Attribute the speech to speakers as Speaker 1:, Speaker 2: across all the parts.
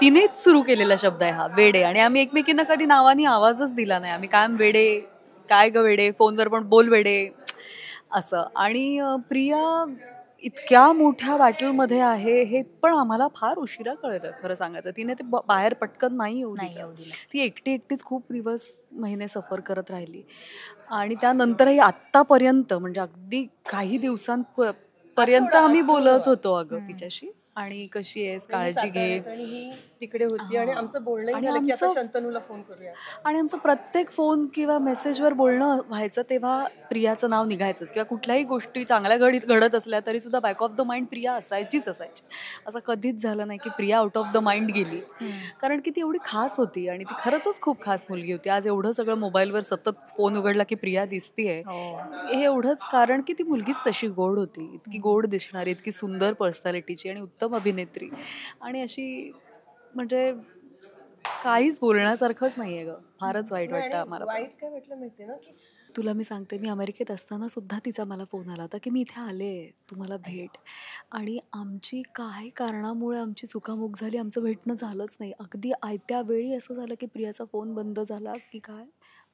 Speaker 1: तिनेच सुरू केलेला शब्द आहे हा, वेडे. आणि आम्ही एकमेकींना कधी नावानी आवाजच दिला नाही. आम्ही कायम वेडे, काय ग वेडे, फोनवर पण बोल वेडे असं. आणि प्रिया इतक्या मोठ्या बॅटलमध्ये आहे हे पण आम्हाला फार उशिरा कळलं खरं सांगायचं. तिने ते बाहेर पटकन नाही येऊ
Speaker 2: नाही येऊ
Speaker 1: दिलं.
Speaker 2: दिलं.
Speaker 1: ती एकटी एकटीच खूप दिवस महिने सफर करत राहिली. आणि त्यानंतरही आत्तापर्यंत म्हणजे अगदी काही दिवसांपर्यंत आम्ही बोलत होतो अगं तिच्याशी. आणि कशी आहेस, काळजी घे.
Speaker 3: तिकडे होती आणि आमचं बोलणंही
Speaker 1: आणि
Speaker 3: झालं की आता
Speaker 1: आमचं
Speaker 3: शंतनूला फोन करूया.
Speaker 1: आणि आमचं प्रत्येक फोन किंवा मेसेजवर बोलणं व्हायचं तेव्हा प्रियाचं नाव निघायचंच. किंवा कुठल्याही गोष्टी चांगल्या घडत असल्या तरी सुद्धा back of the mind Priya असायचीच असायची. असं कधीच झालं नाही की Priya out of the mind गेली. कारण की ती एवढी खास होती आणि ती खरंच खूप खास मुलगी होती. आज एवढं सगळं मोबाईलवर सतत फोन उघडला की प्रिया दिसतीये, हे एवढंच कारण की ती मुलगीच तशी गोड होती. इतकी गोड दिसणारी, इतकी सुंदर पर्सनॅलिटीची आणि उत्तम अभिनेत्री. आणि अशी म्हणजे काहीच बोलण्यासारखंच नाहीये ग. फारच वाईट वाटतं आम्हाला.
Speaker 3: वाईट काय वाटलं माहितीये ना की
Speaker 1: तुला मी सांगते, मी अमेरिकेत असताना सुद्धा तिचा मला फोन आला होता की मी इथे आले, तुम्हाला भेट. आणि आमची काही कारणामुळे आमची चुकामुक झाली, आमचं भेटणं झालंच नाही. अगदी आयत्या वेळी असं झालं की प्रियाचा फोन बंद झाला की काय,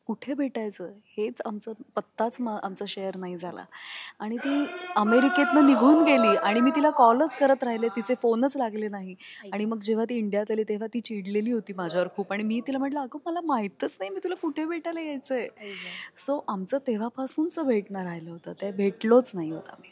Speaker 1: कुठे भेटायचं हेच आमचं पत्ताच आमचा शेअर नाही झाला. आणि ती अमेरिकेतनं निघून गेली आणि मी तिला कॉलच करत राहिले, तिचे फोनच लागले नाही. आणि मग जेव्हा ती इंडियात आली तेव्हा ती चिडलेली होती माझ्यावर खूप. आणि मी तिला म्हटलं, अगं मला माहीतच नाही मी तुला कुठे भेटायला यायचंय. सो आमचं तेव्हापासूनच भेटणं राहिलं होतं, ते भेटलोच नाही होत आम्ही.